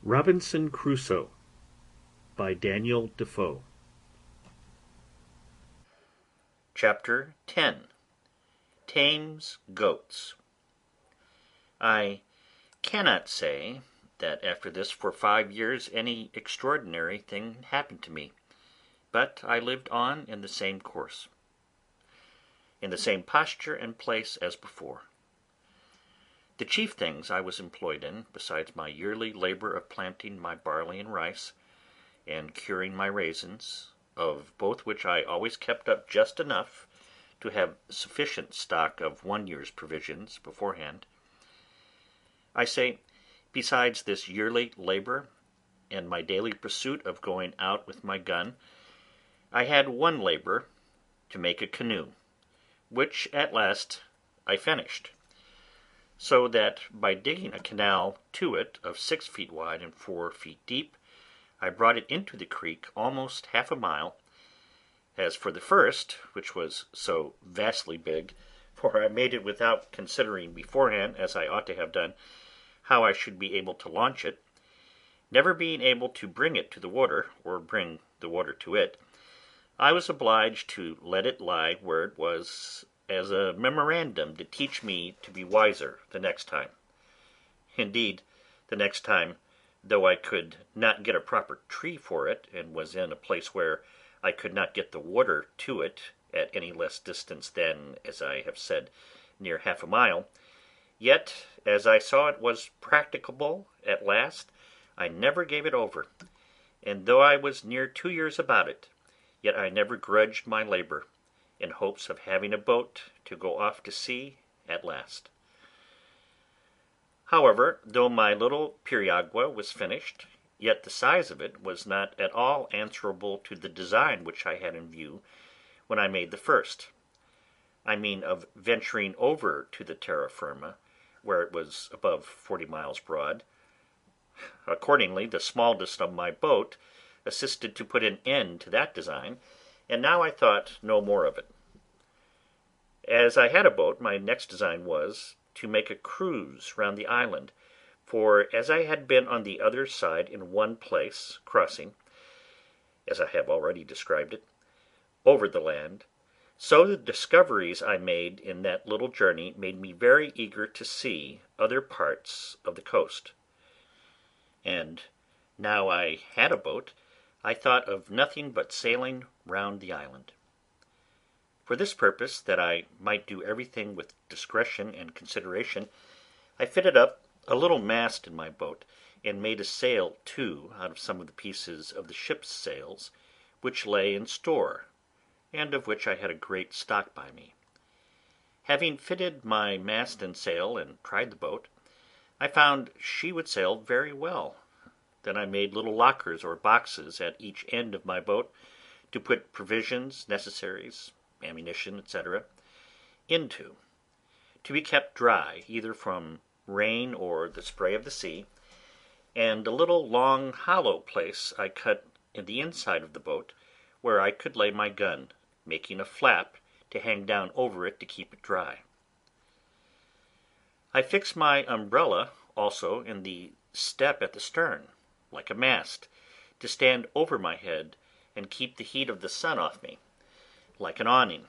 Robinson Crusoe by Daniel Defoe. Chapter 10. Tames Goats. I cannot say that after this for 5 years any extraordinary thing happened to me, but I lived on in the same course, in the same posture and place as before. The chief things I was employed in, besides my yearly labour of planting my barley and rice, and curing my raisins, of both which I always kept up just enough to have sufficient stock of 1 year's provisions beforehand. I say, besides this yearly labour, and my daily pursuit of going out with my gun, I had one labour, to make a canoe, which at last I finished, so that by digging a canal to it of 6 feet wide and 4 feet deep, I brought it into the creek almost half a mile. As for the first, which was so vastly big, for I made it without considering beforehand, as I ought to have done, how I should be able to launch it, never being able to bring it to the water, or bring the water to it, I was obliged to let it lie where it was as a memorandum to teach me to be wiser the next time. Indeed, the next time, though I could not get a proper tree for it, and was in a place where I could not get the water to it at any less distance than, as I have said, near half a mile, yet, as I saw it was practicable at last, I never gave it over, and though I was near 2 years about it, yet I never grudged my labour, in hopes of having a boat to go off to sea at last. However, though my little periagua was finished, yet the size of it was not at all answerable to the design which I had in view when I made the first. I mean of venturing over to the terra firma, where it was above 40 miles broad. Accordingly, the smallest of my boat assisted to put an end to that design, and now I thought no more of it. As I had a boat, my next design was to make a cruise round the island, for as I had been on the other side in one place, crossing, as I have already described it, over the land, so the discoveries I made in that little journey made me very eager to see other parts of the coast. And now I had a boat, I thought of nothing but sailing round the island. For this purpose, that I might do everything with discretion and consideration, I fitted up a little mast in my boat, and made a sail too out of some of the pieces of the ship's sails, which lay in store, and of which I had a great stock by me. Having fitted my mast and sail, and tried the boat, I found she would sail very well. Then I made little lockers or boxes at each end of my boat, to put provisions, necessaries, ammunition, etc., into, to be kept dry either from rain or the spray of the sea, and a little long hollow place I cut in the inside of the boat, where I could lay my gun, making a flap to hang down over it to keep it dry. I fixed my umbrella also in the step at the stern, like a mast, to stand over my head and keep the heat of the sun off me, like an awning,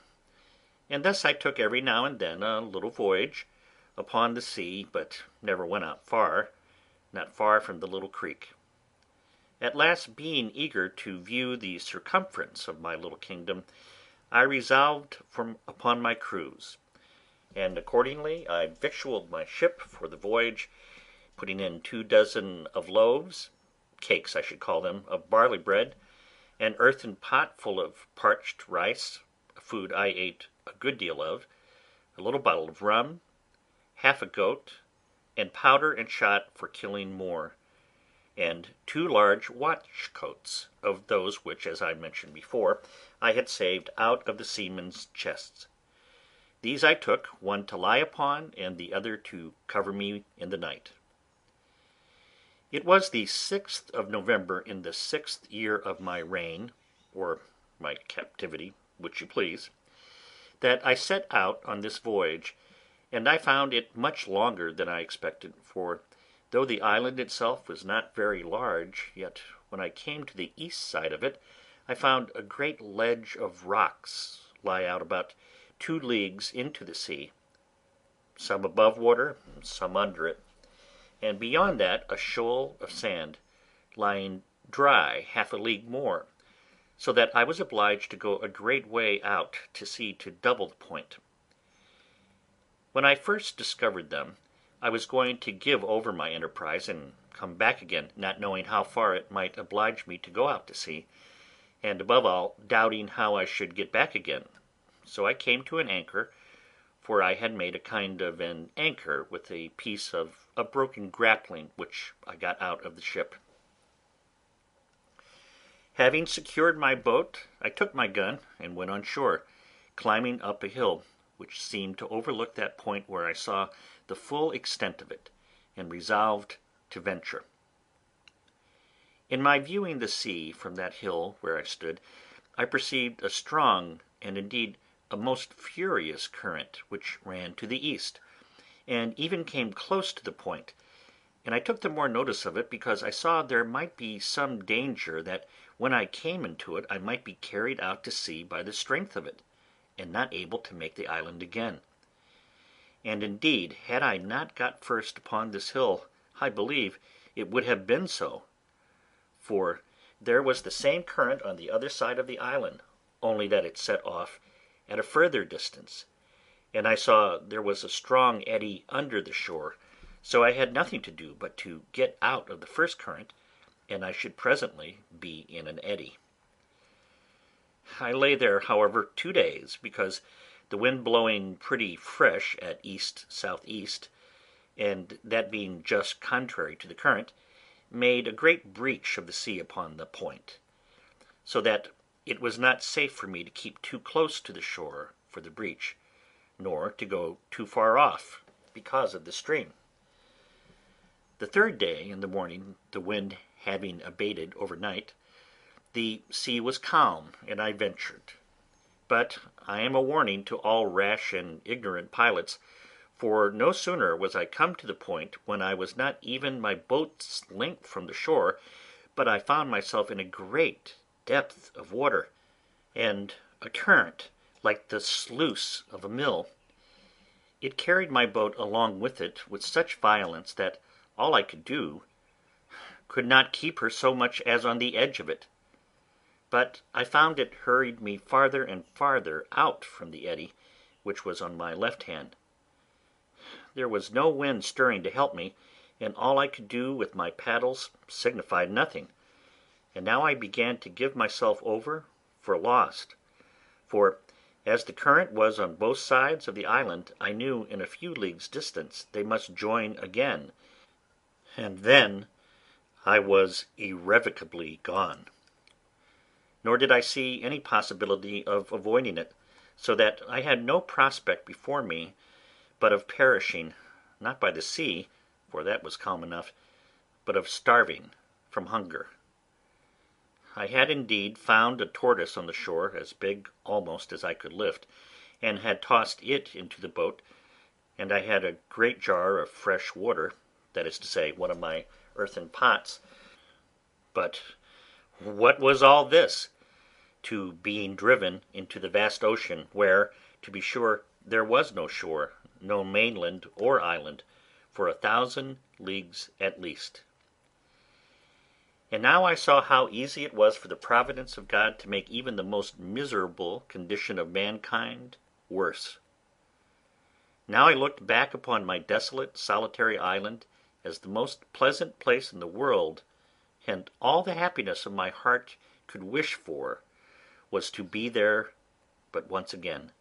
and thus I took every now and then a little voyage upon the sea, but never went out far, not far from the little creek. At last, being eager to view the circumference of my little kingdom, I resolved upon my cruise, and accordingly I victualled my ship for the voyage, putting in 2 dozen of loaves, cakes I should call them, of barley bread, an earthen pot full of parched rice, a food I ate a good deal of, a little bottle of rum, half a goat, and powder and shot for killing more, and 2 large watch of those which, as I mentioned before, I had saved out of the seamen's chests. These I took, one to lie upon, and the other to cover me in the night. It was the 6th of November in the 6th year of my reign, or my captivity, which you please, that I set out on this voyage, and I found it much longer than I expected, for Though the island itself was not very large, yet when I came to the east side of it, I found a great ledge of rocks lie out about 2 leagues into the sea, some above water, some under it, and beyond that a shoal of sand, lying dry 1/2 league more, so that I was obliged to go a great way out to sea to double the point. When I first discovered them, I was going to give over my enterprise and come back again, not knowing how far it might oblige me to go out to sea, and above all, doubting how I should get back again. So I came to an anchor, for I had made a kind of an anchor with a piece of a broken grappling which I got out of the ship. Having secured my boat, I took my gun and went on shore, climbing up a hill, which seemed to overlook that point where I saw the full extent of it, and resolved to venture. In my viewing the sea from that hill where I stood, I perceived a strong, and indeed a most furious current, which ran to the east, and even came close to the point, and I took the more notice of it because I saw there might be some danger that when I came into it I might be carried out to sea by the strength of it, and not able to make the island again. And indeed, had I not got first upon this hill, I believe it would have been so, for there was the same current on the other side of the island, only that it set off at a further distance, and I saw there was a strong eddy under the shore, so I had nothing to do but to get out of the first current, and I should presently be in an eddy. I lay there, however, 2 days, because the wind blowing pretty fresh at east-southeast, and that being just contrary to the current, made a great breach of the sea upon the point, so that it was not safe for me to keep too close to the shore for the breach, nor to go too far off because of the stream. The 3rd day in the morning, the wind having abated overnight, the sea was calm, and I ventured. But I am a warning to all rash and ignorant pilots, for no sooner was I come to the point when I was not even my boat's length from the shore, but I found myself in a great depth of water, and a current like the sluice of a mill. It carried my boat along with it with such violence that all I could do could not keep her so much as on the edge of it. But I found it hurried me farther and farther out from the eddy, which was on my left hand. There was no wind stirring to help me, and all I could do with my paddles signified nothing, and now I began to give myself over for lost, for as the current was on both sides of the island, I knew in a few leagues' distance they must join again, and then I was irrevocably gone. Nor did I see any possibility of avoiding it, so that I had no prospect before me but of perishing, not by the sea, for that was calm enough, but of starving from hunger. I had indeed found a tortoise on the shore, as big almost as I could lift, and had tossed it into the boat, and I had a great jar of fresh water, that is to say, one of my earthen pots. But what was all this to being driven into the vast ocean, where, to be sure, there was no shore, no mainland or island, for 1,000 leagues at least? And now I saw how easy it was for the providence of God to make even the most miserable condition of mankind worse. Now I looked back upon my desolate, solitary island as the most pleasant place in the world, and all the happiness of my heart could wish for was to be there but once again.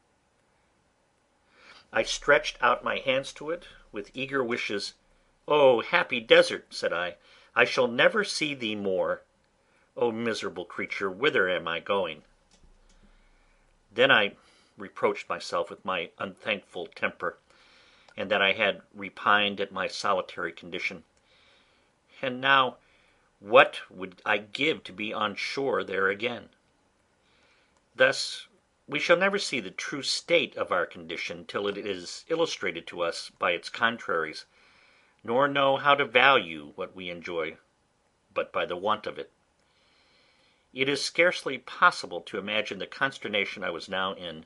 I stretched out my hands to it with eager wishes. "O happy desert," said I shall never see thee more. O miserable creature, whither am I going?" Then I reproached myself with my unthankful temper, and that I had repined at my solitary condition. And now what would I give to be on shore there again? Thus we shall never see the true state of our condition till it is illustrated to us by its contraries, nor know how to value what we enjoy, but by the want of it. It is scarcely possible to imagine the consternation I was now in,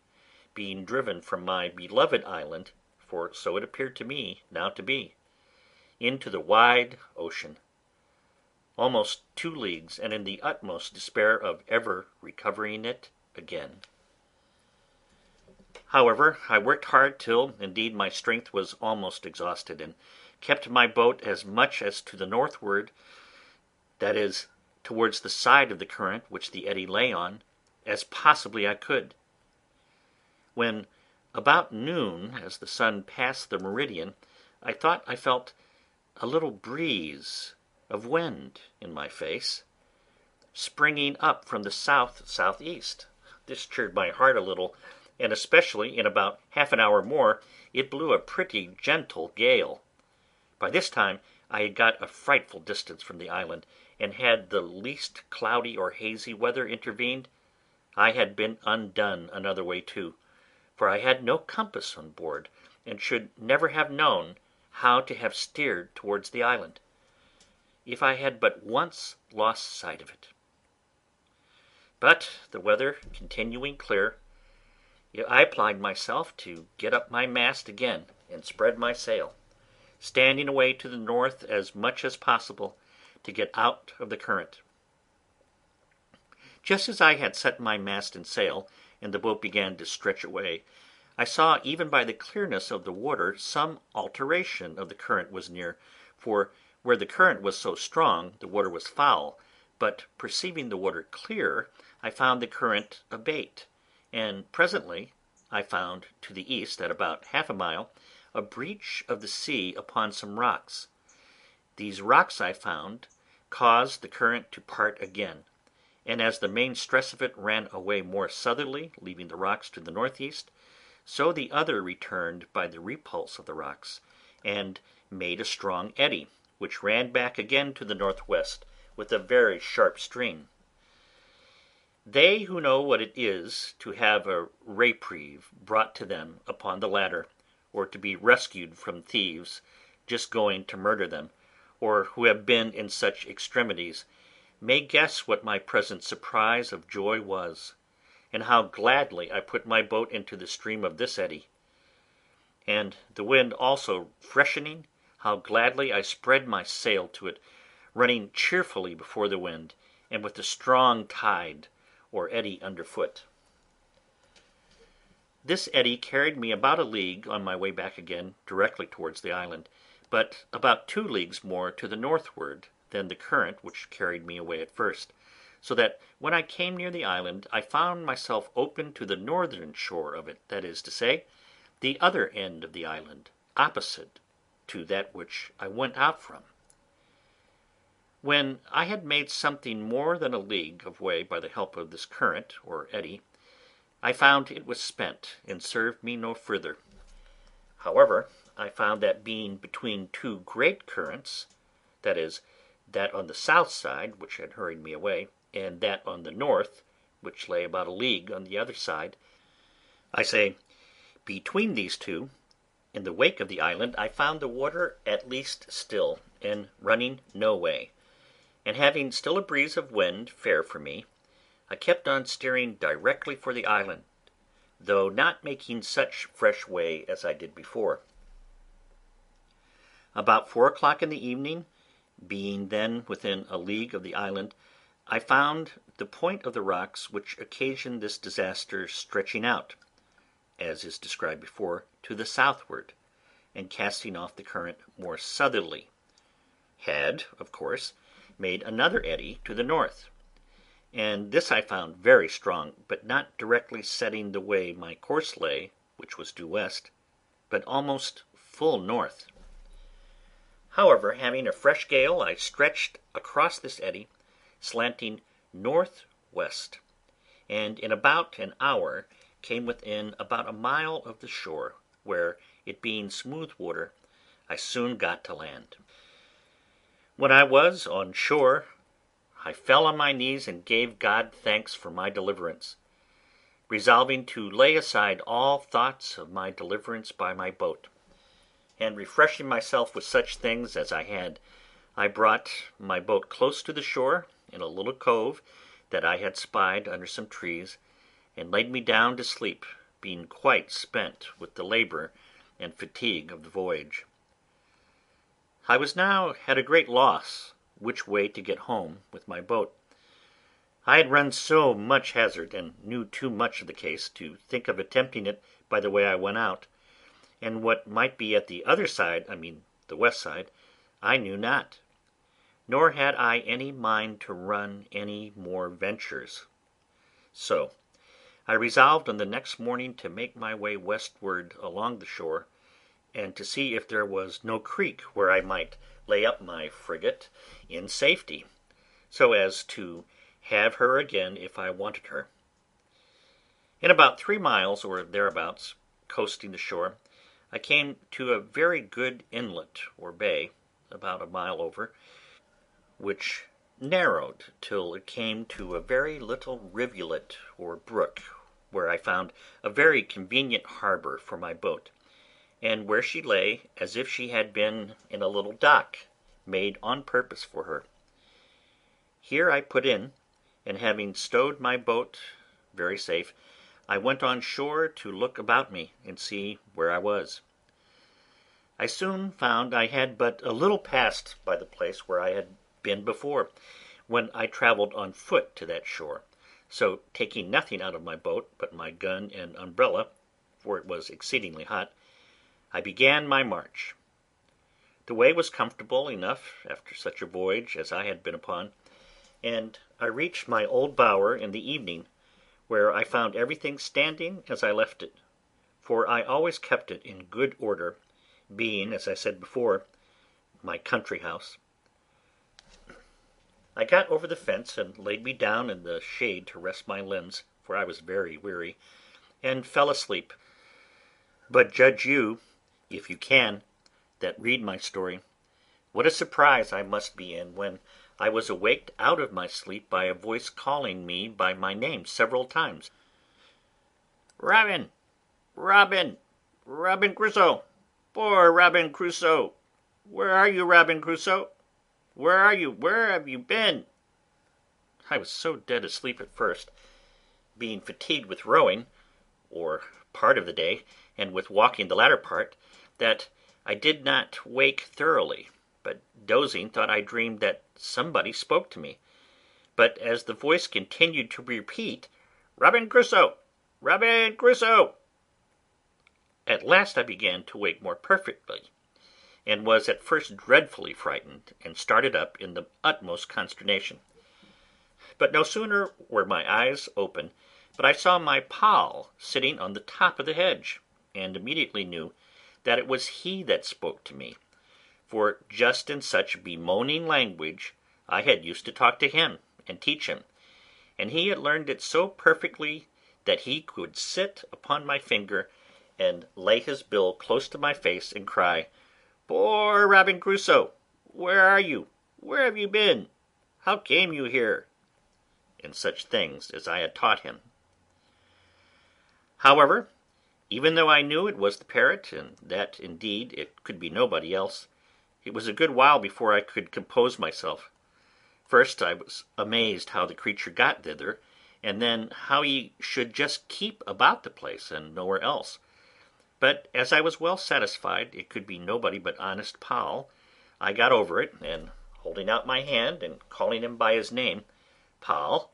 being driven from my beloved island, for so it appeared to me now to be, into the wide ocean, almost 2 leagues, and in the utmost despair of ever recovering it again. However, I worked hard till, indeed, my strength was almost exhausted, and kept my boat as much as to the northward, that is, towards the side of the current which the eddy lay on, as possibly I could. When about noon, as the sun passed the meridian, I thought I felt a little breeze of wind in my face, springing up from the south-southeast. This cheered my heart a little, and especially in about half an hour more it blew a pretty gentle gale. By this time I had got a frightful distance from the island, and had the least cloudy or hazy weather intervened, I had been undone another way too, for I had no compass on board, and should never have known how to have steered towards the island, if I had but once lost sight of it. But the weather continuing clear, I applied myself to get up my mast again and spread my sail, standing away to the north as much as possible to get out of the current. Just as I had set my mast and sail, and the boat began to stretch away, I saw, even by the clearness of the water, some alteration of the current was near, for where the current was so strong the water was foul, but perceiving the water clear, I found the current abate, and presently I found to the east, at about half a mile, a breach of the sea upon some rocks. These rocks, I found, caused the current to part again, and as the main stress of it ran away more southerly, leaving the rocks to the northeast, so the other returned by the repulse of the rocks, and made a strong eddy, which ran back again to the northwest with a very sharp stream. They who know what it is to have a reprieve brought to them upon the ladder, or to be rescued from thieves just going to murder them, or who have been in such extremities, may guess what my present surprise of joy was, and how gladly I put my boat into the stream of this eddy. And the wind also freshening, how gladly I spread my sail to it, running cheerfully before the wind, and with a strong tide or eddy underfoot. This eddy carried me about a league on my way back again directly towards the island, but about 2 leagues more to the northward than the current which carried me away at first, so that when I came near the island I found myself open to the northern shore of it, that is to say, the other end of the island, opposite to that which I went out from. When I had made something more than a league of way by the help of this current or eddy, I found it was spent, and served me no further. However, I found that being between 2 great currents, that is, that on the south side, which had hurried me away, and that on the north, which lay about a league on the other side, I say, between these two, in the wake of the island, I found the water at least still, and running no way, and having still a breeze of wind fair for me, I kept on steering directly for the island, though not making such fresh way as I did before. About 4 o'clock in the evening, being then within a league of the island, I found the point of the rocks which occasioned this disaster stretching out, as is described before, to the southward, and casting off the current more southerly, had, of course, made another eddy to the north, and this I found very strong, but not directly setting the way my course lay, which was due west, but almost full north. However, having a fresh gale, I stretched across this eddy, slanting north-west, and in about an hour came within about a mile of the shore, where, it being smooth water, I soon got to land. When I was on shore, I fell on my knees and gave God thanks for my deliverance, resolving to lay aside all thoughts of my deliverance by my boat, and refreshing myself with such things as I had, I brought my boat close to the shore in a little cove that I had spied under some trees, and laid me down to sleep, being quite spent with the labour and fatigue of the voyage. I was now at a great loss which way to get home with my boat. I had run so much hazard, and knew too much of the case, to think of attempting it by the way I went out, and what might be at the other side, the west side, I knew not, nor had I any mind to run any more ventures. So I resolved on the next morning to make my way westward along the shore, and to see if there was no creek where I might lay up my frigate in safety, so as to have her again if I wanted her. In about 3 miles or thereabouts, coasting the shore, I came to a very good inlet or bay, about a mile over, which narrowed till it came to a very little rivulet or brook, where I found a very convenient harbour for my boat, and where she lay as if she had been in a little dock made on purpose for her. Here I put in, and having stowed my boat very safe, I went on shore to look about me and see where I was. I soon found I had but a little passed by the place where I had been before, when I travelled on foot to that shore, so taking nothing out of my boat but my gun and umbrella, for it was exceedingly hot, I began my march. The way was comfortable enough after such a voyage as I had been upon, and I reached my old bower in the evening, where I found everything standing as I left it, for I always kept it in good order, being, as I said before, my country house. I got over the fence and laid me down in the shade to rest my limbs, for I was very weary, and fell asleep. But judge you, if you can, that read my story, what a surprise I must be in when I was awaked out of my sleep by a voice calling me by my name several times. "Robin! Robin! Robin Crusoe! Poor Robin Crusoe! Where are you, Robin Crusoe? Where are you? Where have you been?" I was so dead asleep at first, being fatigued with rowing, or part of the day, and with walking the latter part, that I did not wake thoroughly, but dozing thought I dreamed that somebody spoke to me. But as the voice continued to repeat, "Robin Crusoe! Robin Crusoe!" at last I began to wake more perfectly, and was at first dreadfully frightened, and started up in the utmost consternation. But no sooner were my eyes open but I saw my pal sitting on the top of the hedge, and immediately knew that it was he that spoke to me, for just in such bemoaning language I had used to talk to him and teach him, and he had learned it so perfectly that he could sit upon my finger and lay his bill close to my face and cry, "Poor Robin Crusoe! Where are you? Where have you been? How came you here?" and such things as I had taught him. However, even though I knew it was the parrot, and that indeed it could be nobody else, it was a good while before I could compose myself. First I was amazed how the creature got thither, and then how he should just keep about the place and nowhere else. But as I was well satisfied it could be nobody but honest Poll, I got over it, and holding out my hand and calling him by his name, "Poll,"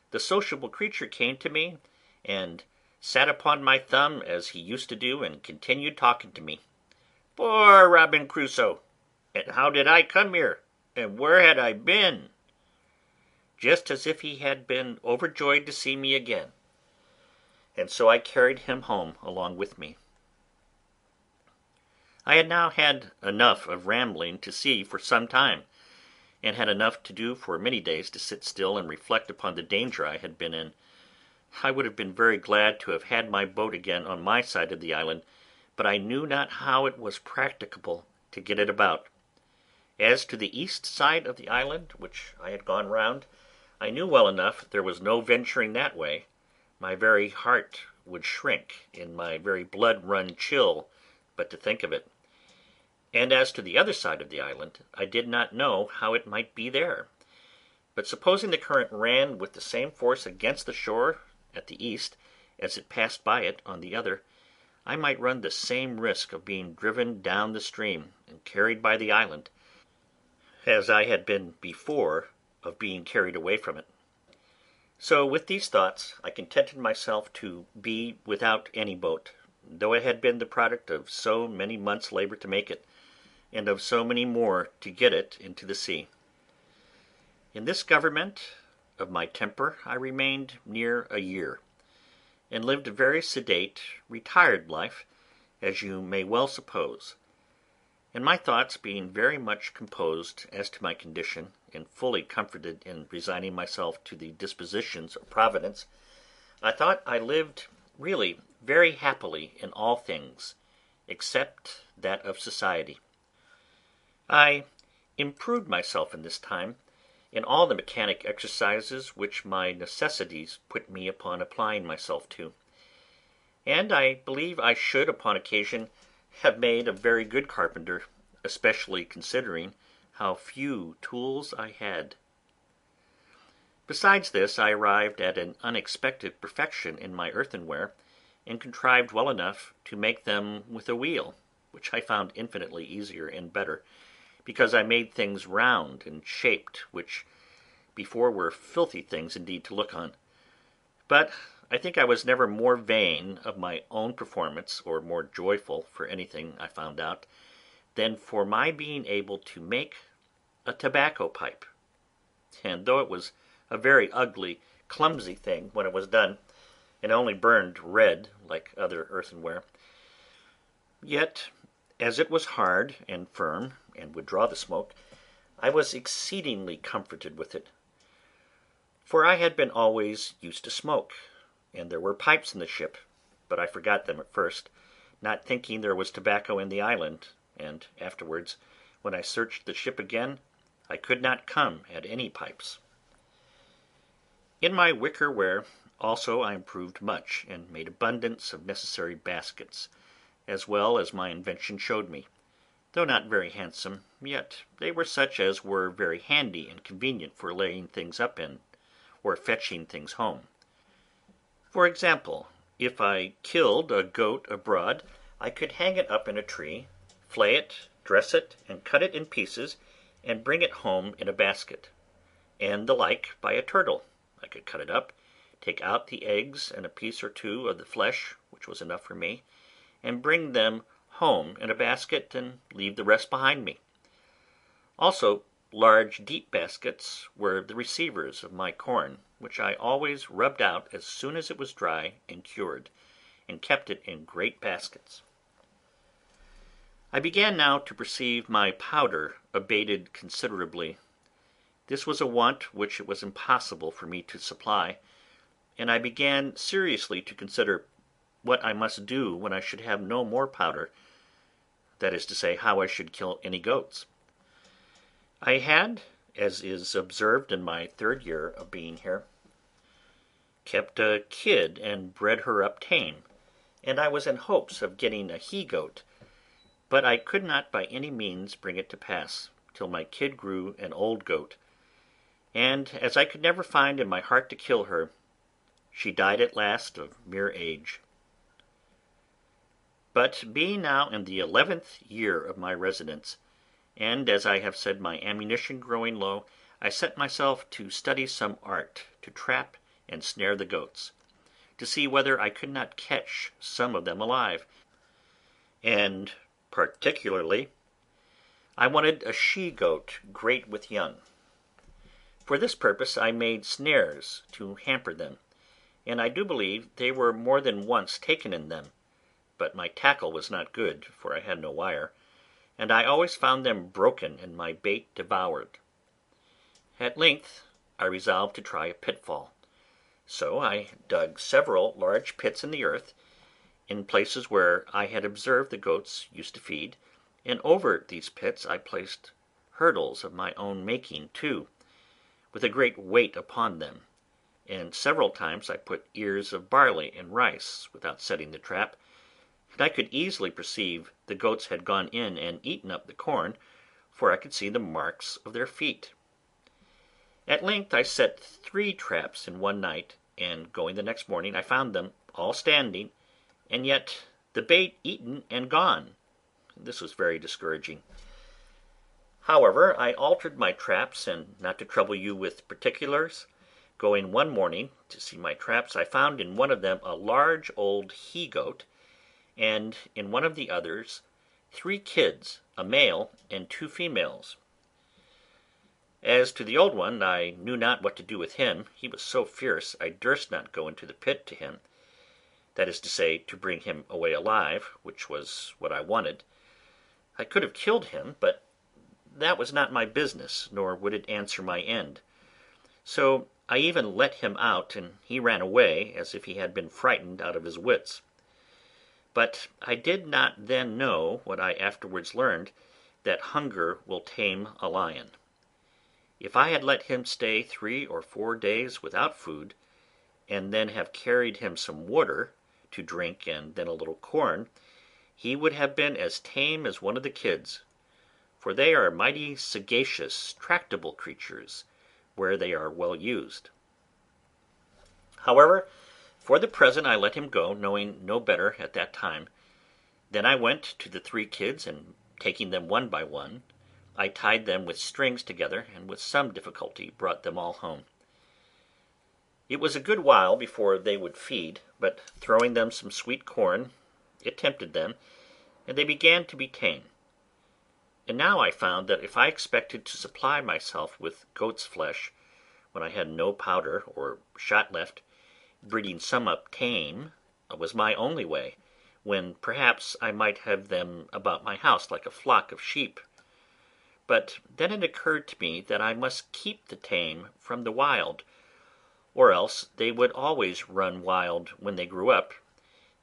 the sociable creature came to me and sat upon my thumb as he used to do, and continued talking to me. "Poor Robin Crusoe! And how did I come here? And where had I been?" just as if he had been overjoyed to see me again. And so I carried him home along with me. I had now had enough of rambling to sea for some time, and had enough to do for many days to sit still and reflect upon the danger I had been in. I would have been very glad to have had my boat again on my side of the island, but I knew not how it was practicable to get it about. As to the east side of the island, which I had gone round, I knew well enough there was no venturing that way. My very heart would shrink, and my very blood run chill, but to think of it. And as to the other side of the island, I did not know how it might be there. But supposing the current ran with the same force against the shore at the east as it passed by it on the other, I might run the same risk of being driven down the stream and carried by the island, as I had been before of being carried away from it. So with these thoughts I contented myself to be without any boat, though it had been the product of so many months' labour to make it, and of so many more to get it into the sea. In this government of my temper I remained near a year, and lived a very sedate, retired life, as you may well suppose; and my thoughts being very much composed as to my condition, and fully comforted in resigning myself to the dispositions of Providence, I thought I lived really very happily in all things, except that of society. I improved myself in this time in all the mechanic exercises which my necessities put me upon applying myself to; and I believe I should upon occasion have made a very good carpenter, especially considering how few tools I had. Besides this, I arrived at an unexpected perfection in my earthenware, and contrived well enough to make them with a wheel, which I found infinitely easier and better, because I made things round and shaped, which before were filthy things indeed to look on. But I think I was never more vain of my own performance, or more joyful for anything I found out, than for my being able to make a tobacco pipe; and though it was a very ugly, clumsy thing when it was done, and only burned red like other earthenware, yet as it was hard and firm, and would draw the smoke, I was exceedingly comforted with it; for I had been always used to smoke, and there were pipes in the ship, but I forgot them at first, not thinking there was tobacco in the island, and afterwards, when I searched the ship again, I could not come at any pipes. In my wicker ware also I improved much, and made abundance of necessary baskets, as well as my invention showed me; though not very handsome, yet they were such as were very handy and convenient for laying things up in, or fetching things home. For example, if I killed a goat abroad, I could hang it up in a tree, flay it, dress it, and cut it in pieces, and bring it home in a basket; and the like by a turtle. I could cut it up, take out the eggs and a piece or two of the flesh, which was enough for me, and bring them home in a basket, and leave the rest behind me. Also large deep baskets were the receivers of my corn, which I always rubbed out as soon as it was dry and cured, and kept it in great baskets. I began now to perceive my powder abated considerably. This was a want which it was impossible for me to supply, and I began seriously to consider what I must do when I should have no more powder, that is to say, how I should kill any goats. I had, as is observed in my 3rd year of being here, kept a kid and bred her up tame, and I was in hopes of getting a he-goat, but I could not by any means bring it to pass, till my kid grew an old goat; and as I could never find in my heart to kill her, she died at last of mere age. But being now in the 11th year of my residence, and as I have said my ammunition growing low, I set myself to study some art to trap and snare the goats, to see whether I could not catch some of them alive; and particularly I wanted a she-goat great with young. For this purpose I made snares to hamper them, and I do believe they were more than once taken in them, but my tackle was not good, for I had no wire, and I always found them broken and my bait devoured. At length I resolved to try a pitfall; so I dug several large pits in the earth, in places where I had observed the goats used to feed, and over these pits I placed hurdles of my own making too, with a great weight upon them, and several times I put ears of barley and rice without setting the trap, and I could easily perceive the goats had gone in and eaten up the corn, for I could see the marks of their feet. At length I set 3 traps in one night, and going the next morning I found them all standing, and yet the bait eaten and gone. This was very discouraging. However, I altered my traps, and not to trouble you with particulars, going one morning to see my traps, I found in one of them a large old he-goat, and in one of the others 3 kids, a male and 2 females. As to the old one, I knew not what to do with him. He was so fierce I durst not go into the pit to him, that is to say, to bring him away alive, which was what I wanted. I could have killed him, but that was not my business, nor would it answer my end. So I even let him out, and he ran away as if he had been frightened out of his wits. But I did not then know what I afterwards learned, that hunger will tame a lion. If I had let him stay 3 or 4 days without food, and then have carried him some water to drink and then a little corn, he would have been as tame as one of the kids, for they are mighty sagacious, tractable creatures, where they are well used. However, for the present I let him go, knowing no better at that time. Then I went to the 3 kids, and taking them one by one, I tied them with strings together, and with some difficulty brought them all home. It was a good while before they would feed, but throwing them some sweet corn, it tempted them, and they began to be tame. And now I found that if I expected to supply myself with goat's flesh, when I had no powder or shot left, breeding some up tame was my only way, when perhaps I might have them about my house like a flock of sheep. But then it occurred to me that I must keep the tame from the wild, or else they would always run wild when they grew up,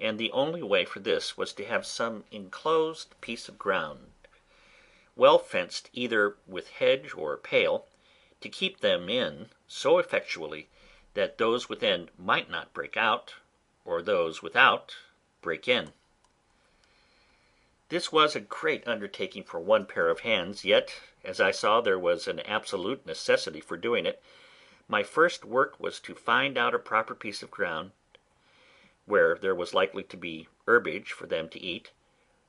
and the only way for this was to have some enclosed piece of ground, well fenced either with hedge or pale, to keep them in so effectually that those within might not break out, or those without break in. This was a great undertaking for one pair of hands, yet, as I saw there was an absolute necessity for doing it, my first work was to find out a proper piece of ground, where there was likely to be herbage for them to eat,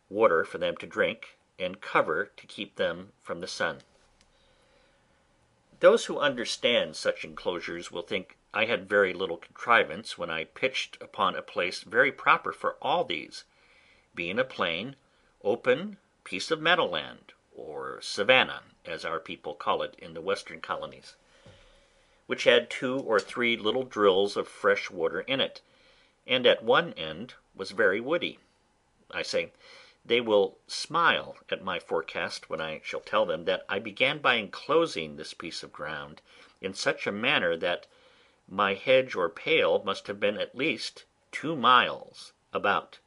water for them to drink, and cover to keep them from the sun. Those who understand such enclosures will think I had very little contrivance when I pitched upon a place very proper for all these, being a plain, open piece of meadowland, or savanna, as our people call it in the western colonies, which had 2 or 3 little drills of fresh water in it, and at one end was very woody. I say, they will smile at my forecast when I shall tell them that I began by enclosing this piece of ground in such a manner that my hedge or pale must have been at least 2 miles about.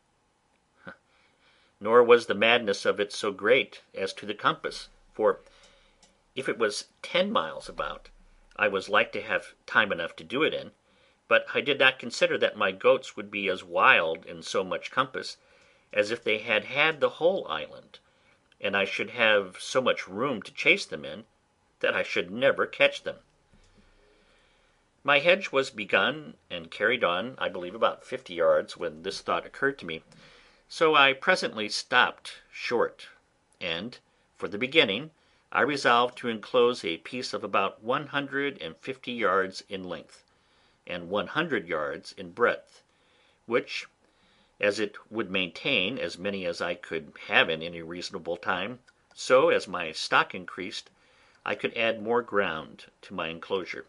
Nor was the madness of it so great as to the compass, for if it was 10 miles about, I was like to have time enough to do it in, but I did not consider that my goats would be as wild in so much compass as if they had had the whole island, and I should have so much room to chase them in that I should never catch them. My hedge was begun and carried on, I believe, about 50 yards, when this thought occurred to me, so I presently stopped short, and, for the beginning, I resolved to enclose a piece of about 150 yards in length, and 100 yards in breadth, which, as it would maintain as many as I could have in any reasonable time, so as my stock increased, I could add more ground to my enclosure.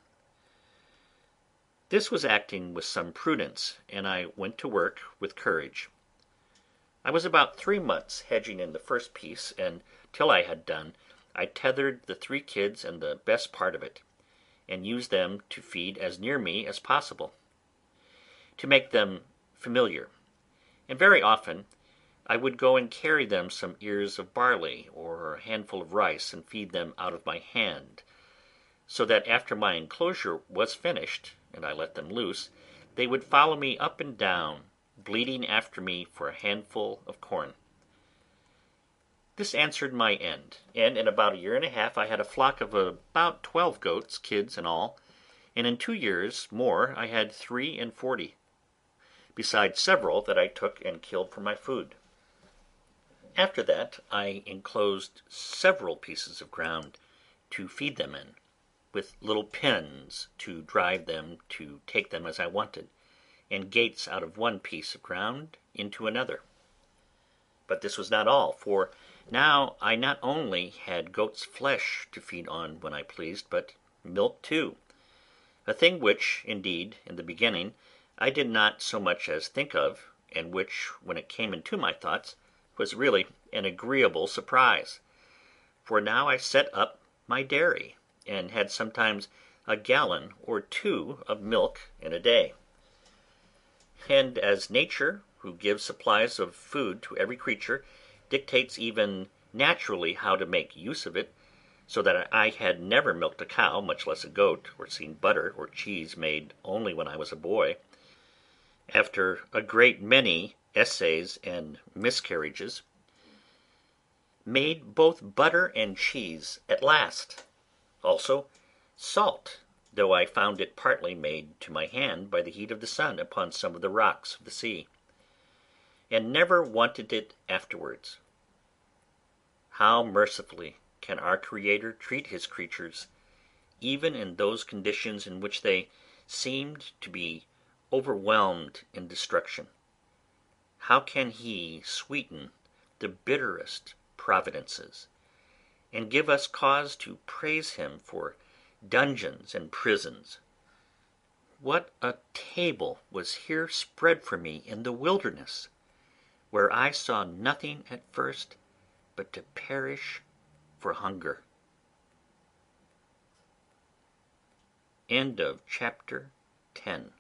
This was acting with some prudence, and I went to work with courage. I was about 3 months hedging in the first piece, and till I had done, I tethered the 3 kids and the best part of it, and used them to feed as near me as possible, to make them familiar, and very often I would go and carry them some ears of barley or a handful of rice, and feed them out of my hand, so that after my enclosure was finished, and I let them loose, they would follow me up and down, bleating after me for a handful of corn. This answered my end, and in about a year and a half I had a flock of about 12 goats, kids and all, and in 2 years more I had 43, besides several that I took and killed for my food. After that I enclosed several pieces of ground to feed them in, with little pens to drive them to take them as I wanted, and gates out of one piece of ground into another. But this was not all, for now I not only had goat's flesh to feed on when I pleased, but milk too, a thing which, indeed, in the beginning, I did not so much as think of, and which, when it came into my thoughts, was really an agreeable surprise. For now I set up my dairy, and had sometimes a gallon or 2 of milk in a day. And as nature, who gives supplies of food to every creature, dictates even naturally how to make use of it, so that I had never milked a cow, much less a goat, or seen butter or cheese made only when I was a boy, after a great many essays and miscarriages, made both butter and cheese at last, also salt, though I found it partly made to my hand by the heat of the sun upon some of the rocks of the sea, and never wanted it afterwards. How mercifully can our Creator treat his creatures, even in those conditions in which they seemed to be overwhelmed in destruction! How can he sweeten the bitterest providences, and give us cause to praise him for dungeons and prisons! What a table was here spread for me in the wilderness, where I saw nothing at first but to perish for hunger. End of chapter 10.